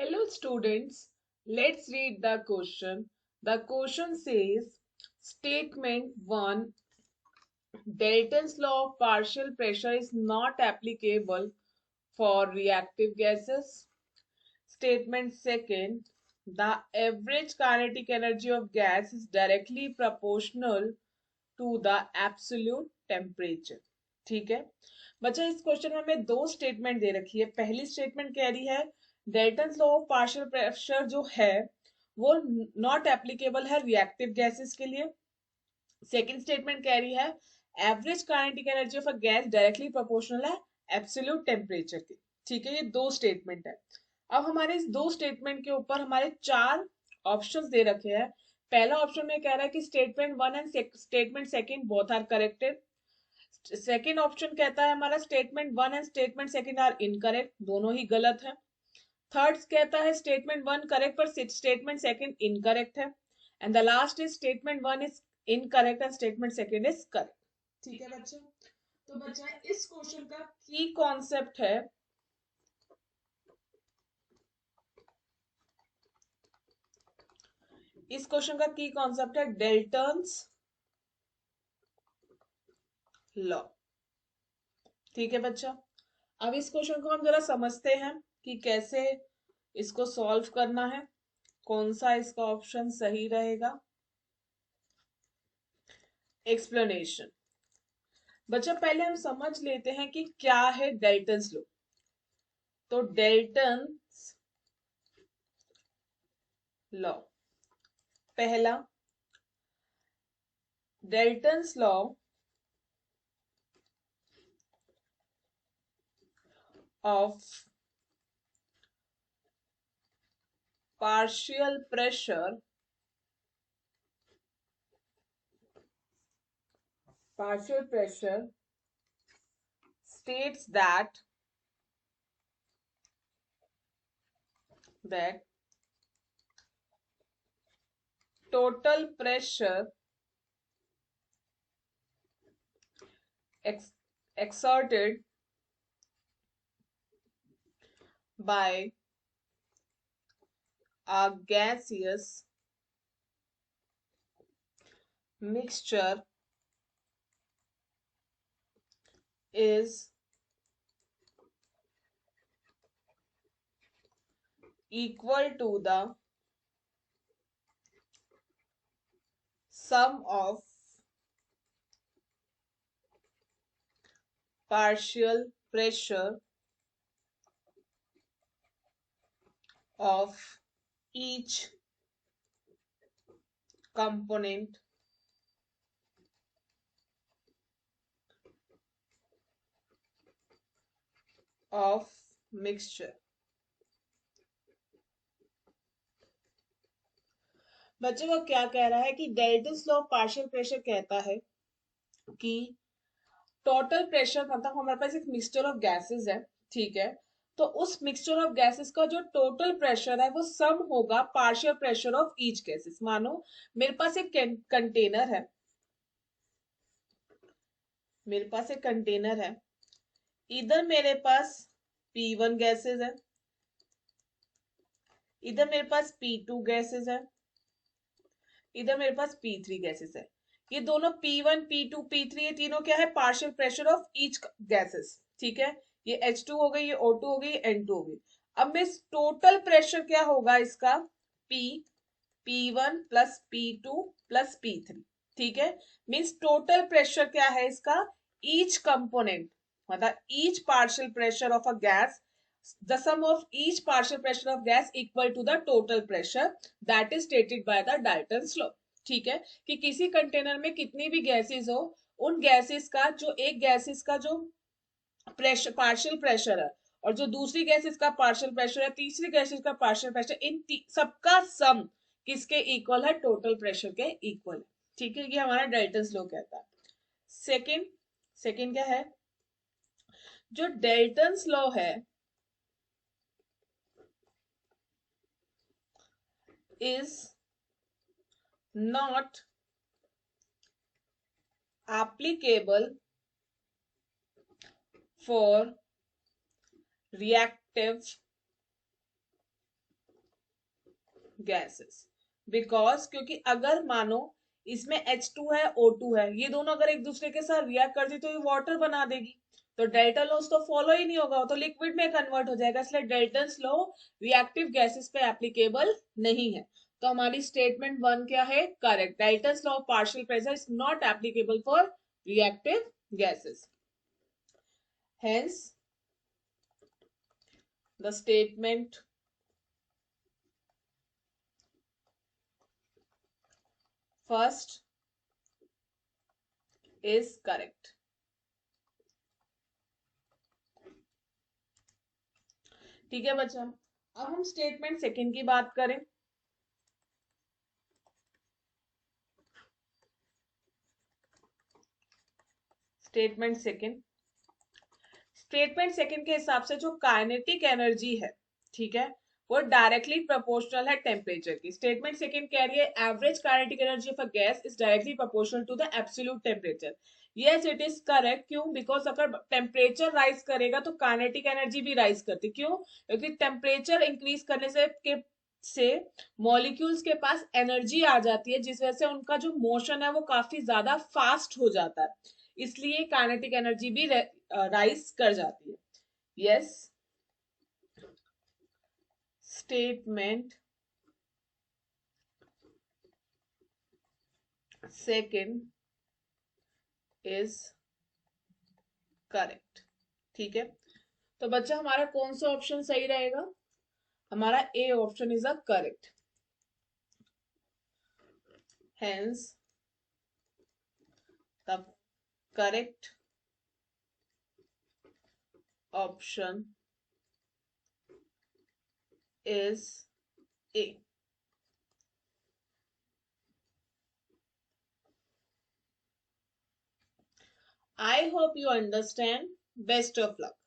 Hello students, let's read the question. The question says, statement 1, Dalton's law of partial pressure is not applicable for reactive gases. Statement 2, the average kinetic energy of gas is directly proportional to the absolute temperature. ठीक है बच्चा, इस question में हमें दो statement दे रखी है। पहली स्टेटमेंट कह रही है Dalton's law of partial pressure जो है वो नॉट एप्लीकेबल है रिएक्टिव गैसेस के लिए। सेकंड स्टेटमेंट कह रही है average kinetic energy of a gas directly proportional है एब्सोल्यूट टेम्परेचर के। ठीक है, ये दो स्टेटमेंट है। अब हमारे इस दो स्टेटमेंट के ऊपर हमारे चार ऑप्शंस दे रखे हैं। पहला ऑप्शन में कह रहा है कि statement one and statement second both are corrected. Second option कहता है हमारा statement one and statement second are incorrect, दोनों ही गलत है। थर्ड कहता है स्टेटमेंट वन करेक्ट पर स्टेटमेंट सेकंड इनकरेक्ट है। And the last is statement one is incorrect and statement second is correct. ठीक है बच्चा, तो बच्चा इस क्वेश्चन का की कॉन्सेप्ट है डेल्टन्स लॉ। ठीक है बच्चा, अब इस क्वेश्चन को हम जरा समझते हैं कि कैसे इसको सॉल्व करना है, कौन सा इसका ऑप्शन सही रहेगा। एक्सप्लेनेशन। बच्चा पहले हम समझ लेते हैं कि क्या है डेल्टन्स लॉ। तो डेल्टन्स लॉ, पहला Dalton's law of partial pressure states that total pressure exerted by a gaseous mixture is equal to the sum of partial pressure of each component of mixture। बच्चों को क्या कह रहा है कि Dalton's law of partial pressure कहता है कि टोटल प्रेशर मतलब हमारे पास एक मिक्सचर ऑफ गैसेस है। ठीक है, तो उस मिक्सचर ऑफ गैसेस का जो टोटल प्रेशर है वो सम होगा partial pressure of each gases. मानो मेरे पास एक कंटेनर है, इधर मेरे पास P1 गैसेस है, इधर मेरे पास P2 गैसेस है, इधर मेरे पास P3 गैसेस है। ये दोनों P1 P2 P3 ये तीनों क्या है partial pressure of each gases. ठीक है, ये H2 हो गई, ये O2 हो गई, ये N2 हो गई। अब मैं टोटल प्रेशर क्या होगा इसका P P1 plus P2 plus P3। ठीक है, मीन्स टोटल प्रेशर क्या है इसका ईच कंपोनेंट मतलब each partial pressure of a gas, the sum of each partial pressure of gas equal to the total pressure that is stated by the Dalton's law। ठीक है, कि किसी container में कितनी भी गैसेस हो, उन गैसेस का जो एक गैसेस का जो प्रेशर पार्शियल प्रेशर है और जो दूसरी गैसेस का पार्शियल प्रेशर है, तीसरी गैसेस का पार्शियल प्रेशर, इन सबका सम किसके इक्वल है टोटल प्रेशर के इक्वल। ठीक है, ये हमारा डेल्टन्स लॉ कहता है। सेकंड सेकंड क्या है, जो डेल्टन्स लॉ है is not applicable for reactive gases. Because क्योंकि अगर मानो इसमें H2 है O2 है, ये दोनों अगर एक दूसरे के साथ रिएक्ट करती तो ये वाटर बना देगी, तो डेल्टन लॉ तो फॉलो ही नहीं होगा, तो लिक्विड में कन्वर्ट हो जाएगा, इसलिए डेल्टन लॉ रिएक्टिव गैसेस पे एप्लीकेबल नहीं है। तो हमारी स्टेटमेंट वन क्या है, correct, Dalton law of partial pressure is not applicable for reactive gases. Hence, the statement first is correct. ठीक है बच्चा, अब हम स्टेटमेंट सेकंड की बात करें। स्टेटमेंट सेकंड, स्टेटमेंट सेकंड के हिसाब से जो काइनेटिक एनर्जी है, ठीक है, वो डायरेक्टली प्रोपोर्शनल है टेम्परेचर की। स्टेटमेंट सेकंड कह रही है average kinetic energy of a gas is directly proportional to the absolute temperature. Yes it is correct. क्यों? बिकॉज अगर टेम्परेचर राइज करेगा तो काइनेटिक एनर्जी भी राइज करती। क्यों? क्योंकि टेम्परेचर इंक्रीज करने से मॉलिक्यूल्स के पास एनर्जी आ जाती है, जिस वजह से उनका जो मोशन है वो काफी ज्यादा फास्ट हो जाता है, इसलिए काइनेटिक एनर्जी भी राइज कर जाती है। Yes, statement second is correct. ठीक है, तो बच्चा हमारा कौन सा ऑप्शन सही रहेगा? हमारा A option is a correct. Hence the correct option is A. I hope you understand. Best of luck.